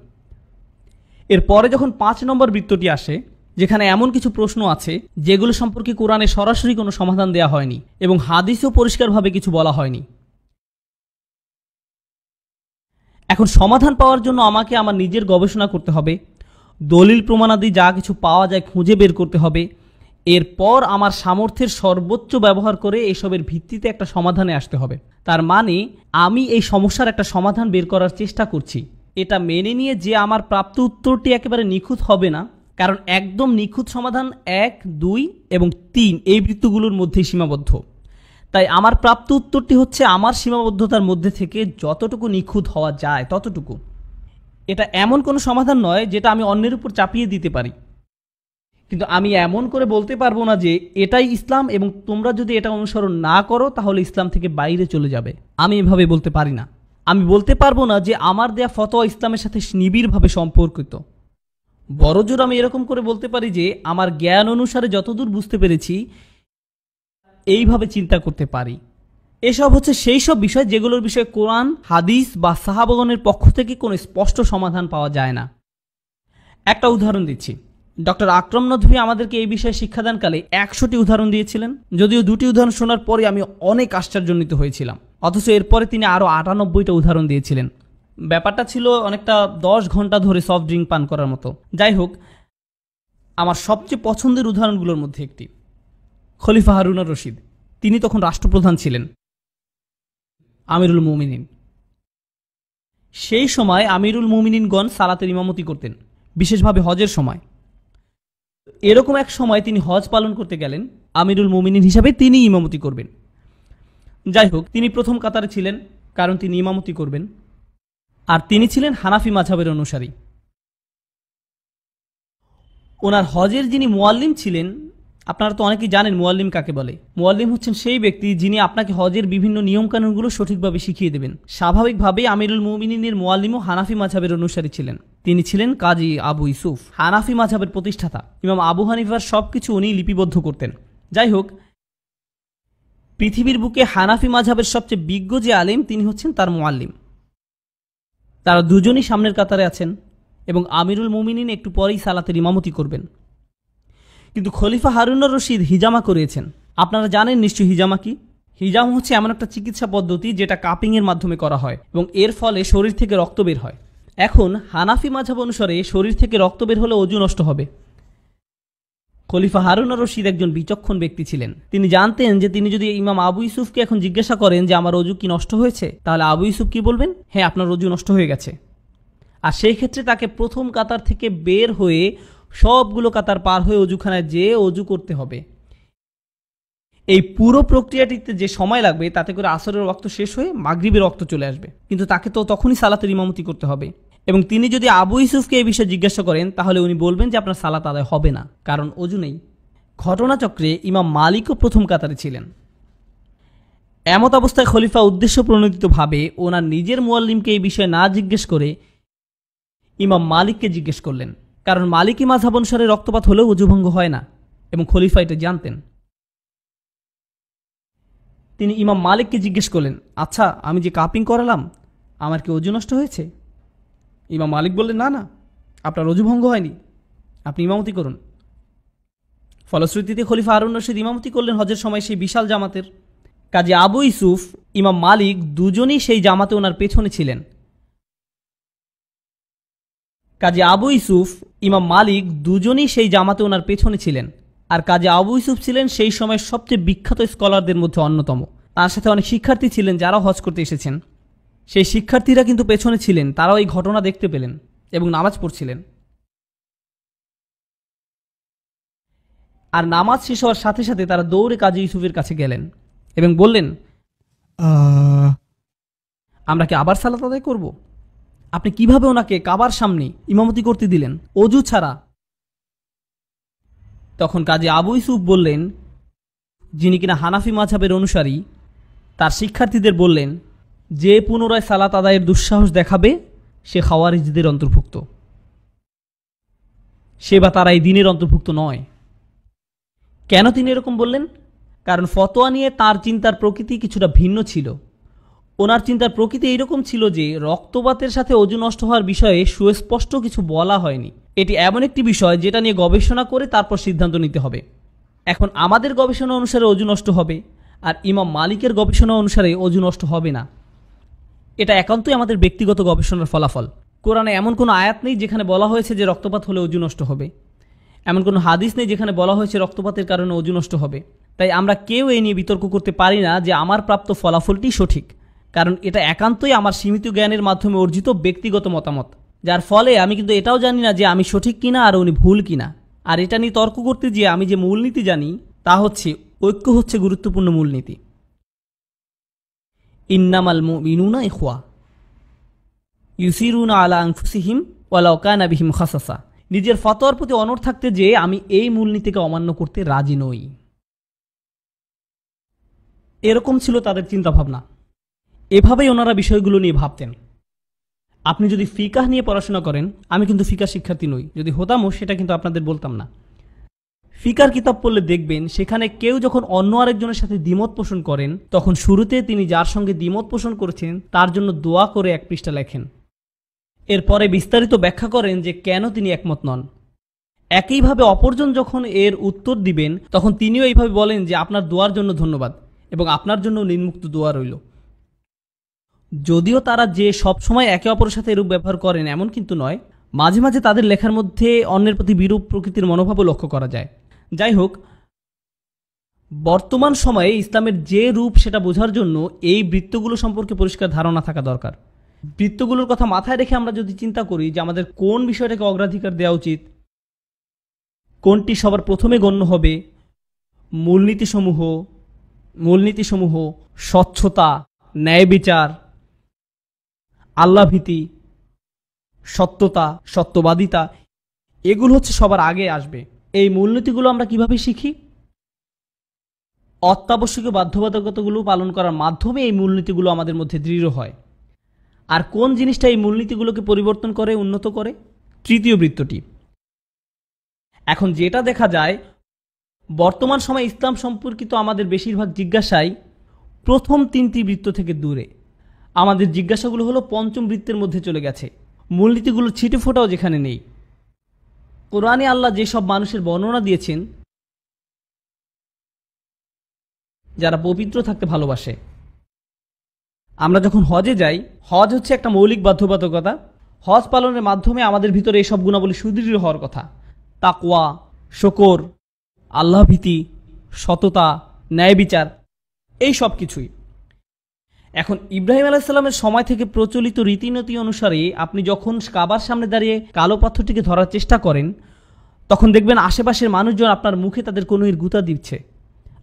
এরপরে যখন 5 নম্বর বৃত্তটি আসে, যেখানে এমন কিছু প্রশ্ন আছে যেগুলো সম্পর্কে কোরআনে সরাসরি কোনো সমাধান দেওয়া হয়নি এবং হাদিসেও পরিষ্কারভাবে কিছু বলা হয়নি। এখন সমাধান পাওয়ার জন্য আমাকে আমার নিজের গবেষণা করতে হবে, দলিল প্রমাণাদি যা কিছু পাওয়া যায় খুঁজে বের করতে হবে। এরপর আমার সামর্থ্যের সর্বোচ্চ ব্যবহার করে এসবের ভিত্তিতে একটা সমাধানে আসতে হবে। তার মানে আমি এই সমস্যার একটা সমাধান বের করার চেষ্টা করছি। এটা মেনে নিয়ে যে আমার প্রাপ্ত উত্তরটি একেবারে নিখুঁত হবে না, কারণ একদম নিখুঁত সমাধান 1, 2 এবং 3 এই বৃত্তগুলোর মধ্যেই সীমাবদ্ধ। তাই আমার প্রাপ্ত উত্তরটি হচ্ছে আমার সীমাবদ্ধতার মধ্যে থেকে যতটুকু নিখুঁত হওয়া যায় ততটুকু। এটা এমন কোনো সমাধান নয় যেটা আমি অন্যের উপর চাপিয়ে দিতে পারি, কিন্তু আমি এমন করে বলতে পারবো না যে এটাই ইসলাম এবং তোমরা যদি এটা অনুসরণ না করো তাহলে ইসলাম থেকে বাইরে চলে যাবে। আমি এভাবে বলতে পারি না। আমি বলতে পারবো না যে আমার দেয়া ফতোয়া ইসলামের সাথে নিবিড়ভাবে সম্পর্কিত। বড়জোর আমি এরকম করে বলতে পারি যে আমার জ্ঞান অনুসারে যতদূর বুঝতে পেরেছি এইভাবে চিন্তা করতে পারি। এসব হচ্ছে সেই সব বিষয় যেগুলোর বিষয়ে কোরআন, হাদিস বা সাহাবাগণের পক্ষ থেকে কোনো স্পষ্ট সমাধান পাওয়া যায় না। একটা উদাহরণ দিচ্ছি। ডক্টর আকরাম নদভী আমাদেরকে এই বিষয়ে শিক্ষাদানকালে 100টি উদাহরণ দিয়েছিলেন। যদিও 2টি উদাহরণ শোনার পরে আমি অনেক আশ্চর্যান্বিত হয়েছিলাম, অথচ এরপরে তিনি আরও 98টা উদাহরণ দিয়েছিলেন। ব্যাপারটা ছিল অনেকটা 10 ঘন্টা ধরে সফট ড্রিঙ্ক পান করার মতো। যাই হোক, আমার সবচেয়ে পছন্দের উদাহরণগুলোর মধ্যে একটি খলিফা হারুন আর রশিদ। তিনি তখন রাষ্ট্রপ্রধান ছিলেন, আমিরুল মুমিনিন। সেই সময় আমিরুল মুমিনিনগণ সালাতের ইমামতি করতেন, বিশেষভাবে হজের সময়। এরকম এক সময় তিনি হজ পালন করতে গেলেন, আমিরুল মুমিনিন হিসাবে তিনি ইমামতি করবেন। যাই হোক, তিনি প্রথম কাতারে ছিলেন কারণ তিনি ইমামতি করবেন, আর তিনি ছিলেন হানাফি মাযহাবের অনুসারী। ওনার হজের যিনি মুয়াল্লিম ছিলেন, আপনারা তো অনেকেই জানেন মুয়াল্লিম কাকে বলে। মুয়াল্লিম হচ্ছেন সেই ব্যক্তি যিনি আপনাকে হজের বিভিন্ন নিয়মকানুনগুলো সঠিকভাবে শিখিয়ে দেবেন। স্বাভাবিকভাবেই আমিরুল মুমিনিনের মুয়াল্লিমও হানাফি মাযহাবের অনুসারী ছিলেন। তিনি ছিলেন কাজী আবু ইউসুফ, হানাফি মাযহাবের প্রতিষ্ঠাতা। ইমাম আবু হানিফার সবকিছু উনি লিপিবদ্ধ করতেন। যাই হোক, পৃথিবীর বুকে হানাফি মাযহাবের সবচেয়ে বিজ্ঞ যে আলেম তিনি হচ্ছেন তার মুয়াল্লিম। তারা দুজনই সামনের কাতারে আছেন এবং আমিরুল মুমিনিন একটু পরেই সালাতের ইমামতি করবেন। কিন্তু খলিফা হারুন আর রশিদ হিজামা করিয়েছেন। আপনারা জানেন নিশ্চয়ই হিজামা কি? হিজামা হচ্ছে এমন একটা চিকিৎসা পদ্ধতি যেটা কাপিংয়ের মাধ্যমে করা হয় এবং এর ফলে শরীর থেকে রক্ত বের হয়। এখন হানাফি মাযহাব অনুসারে শরীর থেকে রক্ত বের হলে ওযু নষ্ট হবে। খলিফা হারুন আর রশিদ একজন বিচক্ষণ ব্যক্তি ছিলেন। তিনি জানতেন যে তিনি যদি ইমাম আবু ইউসুফকে এখন জিজ্ঞাসা করেন যে আমার ওযু কি নষ্ট হয়েছে, তাহলে আবু ইউসুফ কি বলবেন? হ্যাঁ, আপনার ওযু নষ্ট হয়ে গেছে। আর সেই ক্ষেত্রে তাকে প্রথম কাতার থেকে বের হয়ে সবগুলো কাতার পার হয়ে অজুখানায় যেয়ে অজু করতে হবে। এই পুরো প্রক্রিয়াটিতে যে সময় লাগবে তাতে করে আসরের ওয়াক্ত শেষ হয়ে মাগরিবের ওয়াক্ত চলে আসবে, কিন্তু তাকে তো তখনই সালাতের ইমামতি করতে হবে। এবং তিনি যদি আবু ইউসুফকে এই বিষয়ে জিজ্ঞাসা করেন তাহলে উনি বলবেন যে আপনার সালাত আদায় হবে না, কারণ অজু নেই। ঘটনাচক্রে ইমাম মালিকও প্রথম কাতারে ছিলেন। এমত অবস্থায় খলিফা উদ্দেশ্য প্রণোদিতভাবে ওনার নিজের মুয়াল্লিমকে এই বিষয়ে না জিজ্ঞেস করে ইমাম মালিককে জিজ্ঞেস করলেন, কারণ মালিকি মাযহাব অনুসারে রক্তপাত হলেও অজুভঙ্গ হয় না এবং খলিফা এটা জানতেন। তিনি ইমাম মালিককে জিজ্ঞেস করলেন, আচ্ছা আমি যে কাপিং করালাম আমার কি অজু নষ্ট হয়েছে? ইমাম মালিক বললেন, না না, আপনার অজুভঙ্গ হয়নি, আপনি ইমামতি করুন। ফলশ্রুতিতে খলিফা হারুন রশিদ ইমামতি করলেন হজের সময় সেই বিশাল জামাতের। কাজী আবু ইউসুফ, ইমাম মালিক দুজনেই সেই জামাতে ওনার পেছনে ছিলেন। কাজী আবু ইউসুফ, ইমাম মালিক দুজনেই সেই জামাতে ওনার পেছনে ছিলেন। আর কাজী আবু ইউসুফ ছিলেন সেই সময়ের সবচেয়ে বিখ্যাত স্কলারদের মধ্যে অন্যতম। তার সাথে অনেক শিক্ষার্থী ছিলেন যারা হজ করতে এসেছেন। সেই শিক্ষার্থীরা কিন্তু পেছনে ছিলেন, তারাও এই ঘটনা দেখতে পেলেন এবং নামাজ পড়ছিলেন। আর নামাজ শেষ হওয়ার সাথে সাথে তারা দৌড়ে কাজী ইউসুফের কাছে গেলেন এবং বললেন, আমরা কি আবার সালাত আদায় করব? আপনি কিভাবে ওনাকে কাবার সামনে ইমামতি করতে দিলেন অজু ছাড়া? তখন কাজী আবু ইউসুফ বললেন, যিনি কিনা হানাফি মাযহাবের অনুসারী, তার শিক্ষার্থীদের বললেন, যে পুনরায় সালাত আদায়ের দুঃসাহস দেখাবে সে খাওয়ারিজদের অন্তর্ভুক্ত, সে বা তারা এই দিনের অন্তর্ভুক্ত নয়। কেন তিনি এরকম বললেন? কারণ ফতোয়া নিয়ে তার চিন্তার প্রকৃতি কিছুটা ভিন্ন ছিল। ওনার চিন্তার প্রকৃতি এইরকম ছিল যে রক্তপাতের সাথে অজু নষ্ট হওয়ার বিষয়ে সুস্পষ্ট কিছু বলা হয়নি। এটি এমন একটি বিষয় যেটা নিয়ে গবেষণা করে তারপর সিদ্ধান্ত নিতে হবে। এখন আমাদের গবেষণা অনুসারে অজু নষ্ট হবে, আর ইমাম মালিকের গবেষণা অনুসারে অজু নষ্ট হবে না। এটা একান্তই আমাদের ব্যক্তিগত গবেষণার ফলাফল। কোরআনে এমন কোনো আয়াত নেই যেখানে বলা হয়েছে যে রক্তপাত হলে অজু নষ্ট হবে, এমন কোনো হাদিস নেই যেখানে বলা হয়েছে রক্তপাতের কারণে অজু নষ্ট হবে। তাই আমরা কেউ এই নিয়ে বিতর্ক করতে পারি না যে আমার প্রাপ্ত ফলাফলটি সঠিক, কারণ এটা একান্তই আমার সীমিত জ্ঞানের মাধ্যমে অর্জিত ব্যক্তিগত মতামত, যার ফলে আমি কিন্তু এটাও জানি না যে আমি সঠিক কিনা আর উনি ভুল কিনা। আর এটা নিয়ে তর্ক করতে গিয়ে আমি যে মূলনীতি জানি তা হচ্ছে ঐক্য হচ্ছে গুরুত্বপূর্ণ মূলনীতি। ইন্নামাল মুমিনুনা ইখওয়া ইউসিরুনা আলা আনফুসিহিম ওয়ালাউ কানা বিহিম খাসাসা। নিজের ফতোয়ার প্রতি অনড় থাকতে যে আমি এই মূলনীতিকে অমান্য করতে রাজি নই। এরকম ছিল তাদের চিন্তাভাবনা। এভাবেই ওনারা বিষয়গুলো নিয়ে ভাবতেন। আপনি যদি ফিকাহ নিয়ে পড়াশোনা করেন, আমি কিন্তু ফিকাহ শিক্ষার্থী নই, যদি হতামও সেটা কিন্তু আপনাদের বলতাম না। ফিকার কিতাব পড়লে দেখবেন সেখানে কেউ যখন অন্য আরেকজনের সাথে দ্বিমত পোষণ করেন তখন শুরুতে তিনি যার সঙ্গে দ্বিমত পোষণ করেছেন তার জন্য দোয়া করে এক পৃষ্ঠা লেখেন, এরপরে বিস্তারিত ব্যাখ্যা করেন যে কেন তিনি একমত নন। একইভাবে অপরজন যখন এর উত্তর দিবেন তখন তিনিও এইভাবে বলেন যে আপনার দোয়ার জন্য ধন্যবাদ এবং আপনার জন্য নিম্মুক্ত দোয়া রইল। যদিও তারা যে সবসময় একে অপরের সাথে এরূপ ব্যবহার করেন এমন কিন্তু নয়, মাঝে মাঝে তাদের লেখার মধ্যে অন্যের প্রতি বিরূপ প্রকৃতির মনোভাবও লক্ষ্য করা যায়। যাই হোক, বর্তমান সময়ে ইসলামের যে রূপ সেটা বোঝার জন্য এই বৃত্তগুলো সম্পর্কে পরিষ্কার ধারণা থাকা দরকার। বৃত্তগুলোর কথা মাথায় রেখে আমরা যদি চিন্তা করি যে আমাদের কোন বিষয়টাকে অগ্রাধিকার দেওয়া উচিত, কোনটি সবার প্রথমে গণ্য হবে, মূলনীতিসমূহ স্বচ্ছতা, ন্যায় বিচার, আল্লাহভীতি, সত্যতা, সত্যবাদিতা, এগুলো হচ্ছে সবার আগে আসবে। এই মূলনীতিগুলো আমরা কিভাবে শিখি? অত্যাবশ্যকীয় বাধ্যবাধকতাগুলো পালন করার মাধ্যমে এই মূলনীতিগুলো আমাদের মধ্যে দৃঢ় হয়। আর কোন জিনিসটা এই মূলনীতিগুলোকে পরিবর্তন করে, উন্নত করে? তৃতীয় বৃত্তটি। এখন যেটা দেখা যায় বর্তমান সময়ে ইসলাম সম্পর্কিত আমাদের বেশিরভাগ জিজ্ঞাসাই প্রথম তিনটি বৃত্ত থেকে দূরে। আমাদের জিজ্ঞাসাগুলো হলো পঞ্চম বৃত্তের মধ্যে চলে গেছে। মূলনীতিগুলো ছিটে ফোটাও যেখানে নেই। কোরআনে আল্লাহ যেসব মানুষের বর্ণনা দিয়েছেন যারা পবিত্র থাকতে ভালোবাসে, আমরা যখন হজে যাই, হজ হচ্ছে একটা মৌলিক বাধ্যবাধকতা। হজ পালনের মাধ্যমে আমাদের ভিতরে এই সব গুণাবলী সুদৃঢ় হওয়ার কথা। তাকওয়া, শকর, আল্লাহভীতি, সততা, ন্যায় বিচার, এই সব কিছুই। এখন ইব্রাহিম আলাইহিসসালামের সময় থেকে প্রচলিত রীতিনীতি অনুসারে আপনি যখন কাবার সামনে দাঁড়িয়ে কালো পাথরটিকে ধরার চেষ্টা করেন, তখন দেখবেন আশেপাশের মানুষজন আপনার মুখে তাদের কনুইয়ের গুঁতা দিচ্ছে,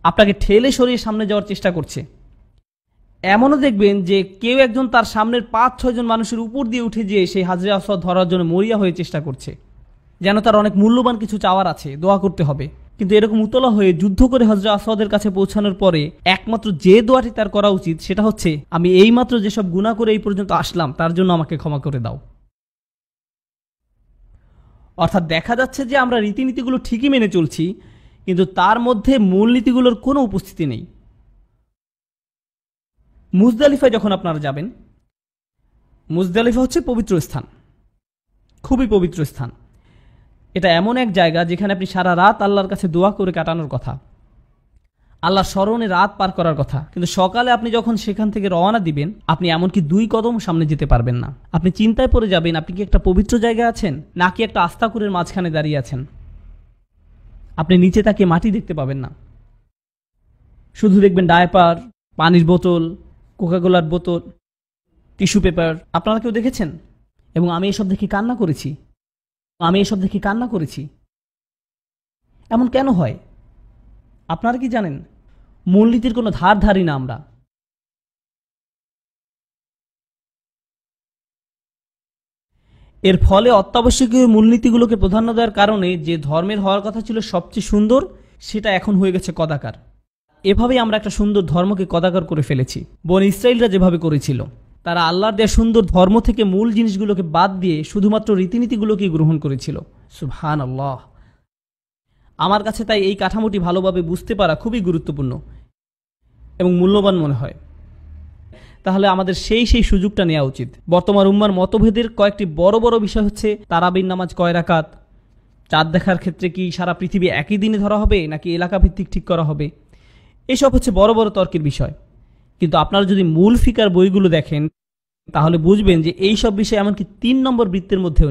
আপনাকে ঠেলে সরিয়ে সামনে যাওয়ার চেষ্টা করছে। এমনও দেখবেন যে কেউ একজন তার সামনের 5-6 জন মানুষের উপর দিয়ে উঠে যেয়ে সেই হাজরে আসওয়াদ ধরার জন্য মরিয়া হয়ে চেষ্টা করছে, যেন তার অনেক মূল্যবান কিছু চাওয়ার আছে, দোয়া করতে হবে। কিন্তু এরকম উতলা হয়ে যুদ্ধ করে হজরত আসওয়াদের কাছে পৌঁছানোর পরে একমাত্র যে দোয়াটি তার করা উচিত সেটা হচ্ছে, আমি এইমাত্র যেসব গুনাহ করে এই পর্যন্ত আসলাম তার জন্য আমাকে ক্ষমা করে দাও। অর্থাৎ দেখা যাচ্ছে যে আমরা রীতিনীতিগুলো ঠিকই মেনে চলছি, কিন্তু তার মধ্যে মূলনীতিগুলোর কোনো উপস্থিতি নেই। মুজদালিফায় যখন আপনারা যাবেন, মুজদালিফা হচ্ছে পবিত্র স্থান, খুবই পবিত্র স্থান। এটা এমন এক জায়গা যেখানে আপনি সারা রাত আল্লাহর কাছে দোয়া করে কাটানোর কথা, আল্লাহর স্মরণে রাত পার করার কথা। কিন্তু সকালে আপনি যখন সেখান থেকে রওনা দিবেন, আপনি এমনকি 2 কদম সামনে যেতে পারবেন না। আপনি চিন্তায় পড়ে যাবেন, আপনি কি একটা পবিত্র জায়গায় আছেন নাকি একটা আস্তাকুরের মাঝখানে দাঁড়িয়ে আছেন। আপনি নিচে তাকিয়ে মাটি দেখতে পাবেন না, শুধু দেখবেন ডায়পার, পানির বোতল, কোকাকোলার বোতল, টিস্যু পেপার। আপনারা কেউ দেখেছেন? এবং আমি এসব দেখে কান্না করেছি। এমন কেন হয় আপনারা কি জানেন? মূলনীতির কোনো ধারি না আমরা। এর ফলে অত্যাবশ্যকীয় মূলনীতিগুলোকে প্রাধান্য দেওয়ার কারণে যে ধর্মের হওয়ার কথা ছিল সবচেয়ে সুন্দর, সেটা এখন হয়ে গেছে কদাকার। এভাবেই আমরা একটা সুন্দর ধর্মকে কদাকার করে ফেলেছি। বনি ইসরাইলরা যেভাবে করেছিল, তারা আল্লাহর দেয়া সুন্দর ধর্ম থেকে মূল জিনিসগুলোকে বাদ দিয়ে শুধুমাত্র রীতিনীতিগুলোকেই গ্রহণ করেছিল। সুবহানাল্লাহ। আমার কাছে তাই এই কাঠামোটি ভালোভাবে বুঝতে পারা খুবই গুরুত্বপূর্ণ এবং মূল্যবান মনে হয়। তাহলে আমাদের সেই সুযোগটা নেওয়া উচিত। বর্তমান উম্মার মতভেদের কয়েকটি বড় বড় বিষয় হচ্ছে, তারাবির নামাজ কয় রাকাত, চাঁদ দেখার ক্ষেত্রে কি সারা পৃথিবী একই দিনে ধরা হবে নাকি এলাকা ভিত্তিক ঠিক করা হবে, এসব হচ্ছে বড় বড় তর্কের বিষয়। কিন্তু আপনারা যদি মূল ফিকার বইগুলো দেখেন, তাহলে বুঝবেন যে এই সব বিষয় এমনকি 3 নম্বর বৃত্তের মধ্যেও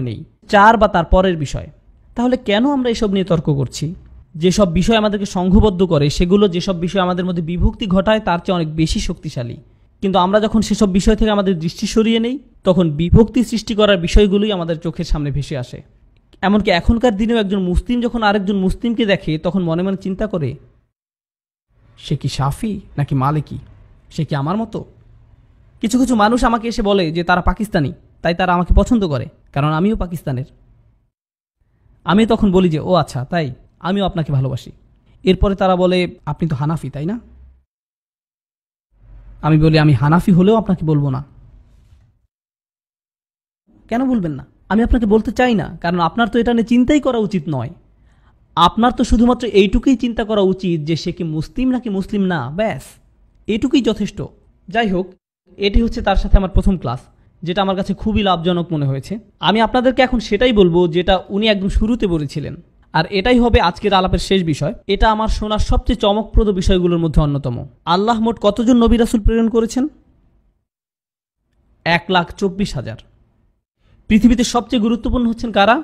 নেই, 4 বা তার পরের বিষয়। তাহলে কেন আমরা এসব নিয়ে তর্ক করছি? যেসব বিষয় আমাদেরকে সংঘবদ্ধ করে, সেগুলো যেসব বিষয় আমাদের মধ্যে বিভক্তি ঘটায় তার চেয়ে অনেক বেশি শক্তিশালী। কিন্তু আমরা যখন সেসব বিষয় থেকে আমাদের দৃষ্টি সরিয়ে নেই, তখন বিভক্তি সৃষ্টি করার বিষয়গুলোই আমাদের চোখের সামনে ভেসে আসে। এমনকি এখনকার দিনেও একজন মুসলিম যখন আরেকজন মুসলিমকে দেখে, তখন মনে মনে চিন্তা করে, সে কি শাফি নাকি মালিকি, সে কি আমার মতো? কিছু কিছু মানুষ আমাকে এসে বলে যে তারা পাকিস্তানি, তাই তারা আমাকে পছন্দ করে, কারণ আমিও পাকিস্তানের। আমি তখন বলি যে ও আচ্ছা, তাই আমিও আপনাকে ভালোবাসি। এরপরে তারা বলে, আপনি তো হানাফি, তাই না? আমি বলি, আমি হানাফি হলেও আপনাকে বলবো না। কেন বলবেন না? আমি আপনাকে বলতে চাই না, কারণ আপনার তো এটা নিয়ে চিন্তাই করা উচিত নয়। আপনার তো শুধুমাত্র এইটুকুই চিন্তা করা উচিত যে সে কি মুসলিম নাকি মুসলিম না, ব্যাস এইটুকুই যথেষ্ট। যাই হোক, এটি হচ্ছে তার সাথে আমার প্রথম ক্লাস, যেটা আমার কাছে খুবই লাভজনক মনে হয়েছে। আমি আপনাদেরকে এখন সেটাই বলবো যেটা উনি একদম শুরুতে বলেছিলেন, আর এটাই হবে আজকের আলাপের শেষ বিষয়। এটা আমার শোনার সবচেয়ে চমকপ্রদ বিষয়গুলোর মধ্যে অন্যতম। আল্লাহ মোট কতজন নবী রাসূল প্রেরণ করেছেন? 1,24,000। পৃথিবীতে সবচেয়ে গুরুত্বপূর্ণ হচ্ছেন কারা?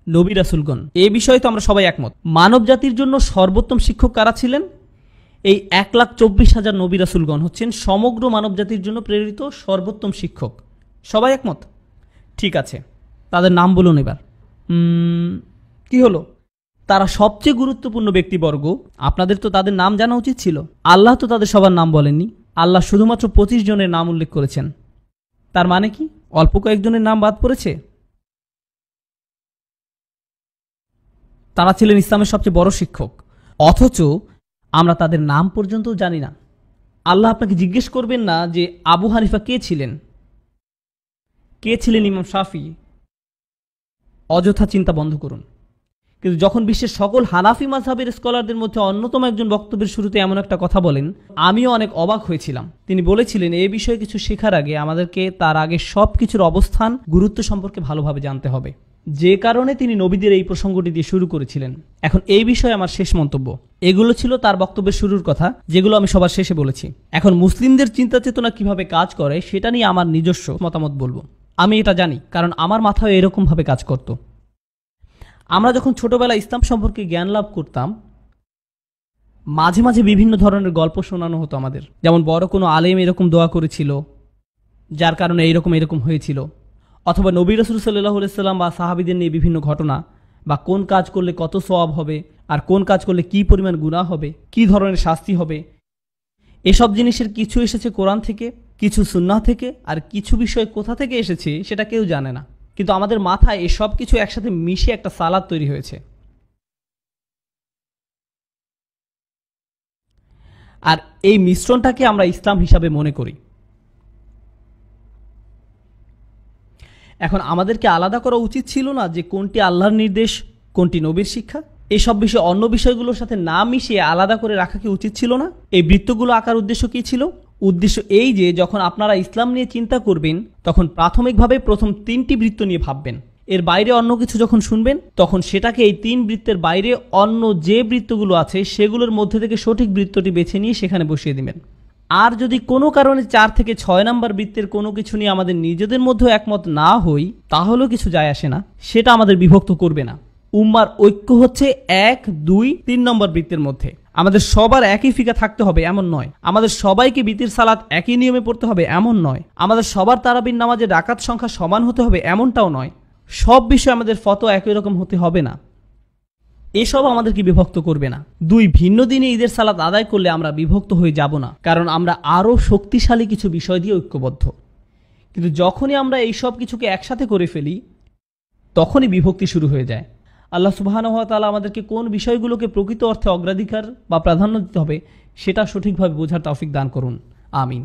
নবী রাসূলগণ। এই বিষয়ে তো আমরা সবাই একমত। মানব জাতির জন্য সর্বোত্তম শিক্ষক কারা ছিলেন? এই 1,24,000 নবী রাসূলগণ হচ্ছেন সমগ্র মানব জাতির জন্য প্রেরিত সর্বোত্তম শিক্ষক। সবাই একমত? ঠিক আছে, তাদের নাম বলুন এবার। কি হলো? তারা সবচেয়ে গুরুত্বপূর্ণ ব্যক্তিবর্গ, আপনাদের তো তাদের নাম জানা উচিত ছিল। আল্লাহ তো তাদের সবার নাম বলেননি, আল্লাহ শুধুমাত্র 25 জনের নাম উল্লেখ করেছেন। তার মানে কি অল্প কয়েকজনের নাম বাদ পড়েছে? তারা ছিলেন ইসলামের সবচেয়ে বড় শিক্ষক, অথচ আমরা তাদের নাম পর্যন্তও জানি না। আল্লাহ আপনাকে জিজ্ঞেস করবেন না যে আবু হানিফা কে ছিলেন, কে ছিলেন ইমাম শাফি। অযথা চিন্তা বন্ধ করুন। কিন্তু যখন বিশ্বের সকল হানাফি মাযহাবের স্কলারদের মধ্যে অন্যতম একজন বক্তব্যের শুরুতে এমন একটা কথা বলেন, আমিও অনেক অবাক হয়েছিলাম। তিনি বলেছিলেন, এই বিষয়ে কিছু শেখার আগে আমাদেরকে তার আগে সব কিছুর অবস্থান, গুরুত্ব সম্পর্কে ভালোভাবে জানতে হবে। যে কারণে তিনি নবীদের এই প্রসঙ্গটি দিয়ে শুরু করেছিলেন। এখন এই বিষয়ে আমার শেষ মন্তব্য। এগুলো ছিল তার বক্তব্যের শুরুর কথা, যেগুলো আমি সবার শেষে বলেছি। এখন মুসলিমদের চিন্তা চেতনা কিভাবে কাজ করে সেটা নিয়ে আমার নিজস্ব মতামত বলবো। আমি এটা জানি, কারণ আমার মাথায় এরকম ভাবে কাজ করত। আমরা যখন ছোটবেলায় ইসলাম সম্পর্কে জ্ঞান লাভ করতাম, মাঝে মাঝে বিভিন্ন ধরনের গল্প শোনানো হতো আমাদের, যেমন বড় কোনো আলেম এরকম দোয়া করেছিল যার কারণে এরকম হয়েছিল, অথবা নবী রাসূল সাল্লাল্লাহু আলাইহি সাল্লাম বা সাহাবীদের নিয়ে বিভিন্ন ঘটনা, বা কোন কাজ করলে কত সওয়াব হবে আর কোন কাজ করলে কি পরিমাণ গুনাহ হবে, কি ধরনের শাস্তি হবে। এসব জিনিসের কিছু এসেছে কোরআন থেকে, কিছু সুন্নাহ থেকে, আর কিছু বিষয় কোথা থেকে এসেছে সেটা কেউ জানে না। কিন্তু আমাদের মাথায় এসব কিছু একসাথে মিশে একটা সালাদ তৈরি হয়েছে, আর এই মিশ্রণটাকে আমরা ইসলাম হিসাবে মনে করি। এখন আমাদেরকে আলাদা করা উচিত ছিল না যে কোনটি আল্লাহর নির্দেশ, কোনটি নবীর শিক্ষা? এসব বিষয় অন্য বিষয়গুলোর সাথে না মিশিয়ে আলাদা করে রাখা কি উচিত ছিল না? এই বৃত্তগুলো আঁকার উদ্দেশ্য কি ছিল? উদ্দেশ্য এই যে যখন আপনারা ইসলাম নিয়ে চিন্তা করবেন তখন প্রাথমিকভাবে প্রথম 3টি বৃত্ত নিয়ে ভাববেন। এর বাইরে অন্য কিছু যখন শুনবেন তখন সেটাকে এই 3 বৃত্তের বাইরে অন্য যে বৃত্তগুলো আছে সেগুলোর মধ্যে থেকে সঠিক বৃত্তটি বেছে নিয়ে সেখানে বসিয়ে দিবেন। আর যদি কোনো কারণে 4 থেকে 6 নম্বর বৃত্তের কোনো কিছু নিয়ে আমাদের নিজেদের মধ্যে একমত না হই, তাহলেও কিছু যায় আসে না, সেটা আমাদের বিভক্ত করবে না। উম্মার ঐক্য হচ্ছে 1, 2, 3 নম্বর বৃত্তের মধ্যে। আমাদের সবার একই ফিকা থাকতে হবে এমন নয়, আমাদের সবাইকে বিতির সালাত একই নিয়মে পড়তে হবে এমন নয়, আমাদের সবার তারাবির নামাজের রাকাত সংখ্যা সমান হতে হবে এমনটাও নয়, সব বিষয়ে আমাদের ফতোয়া একই রকম হতে হবে না। এসব আমাদেরকে বিভক্ত করবে না। 2 ভিন্ন দিনে ঈদের সালাত আদায় করলে আমরা বিভক্ত হয়ে যাব না, কারণ আমরা আরও শক্তিশালী কিছু বিষয় দিয়ে ঐক্যবদ্ধ। কিন্তু যখনই আমরা এই সব কিছুকে একসাথে করে ফেলি তখনই বিভক্তি শুরু হয়ে যায়। আল্লাহ সুবহানাহু ওয়া তাআলা আমাদেরকে কোন বিষয়গুলোকে প্রকৃত অর্থে অগ্রাধিকার বা প্রাধান্য দিতে হবে সেটা সঠিকভাবে বোঝার তৌফিক দান করুন। আমিন।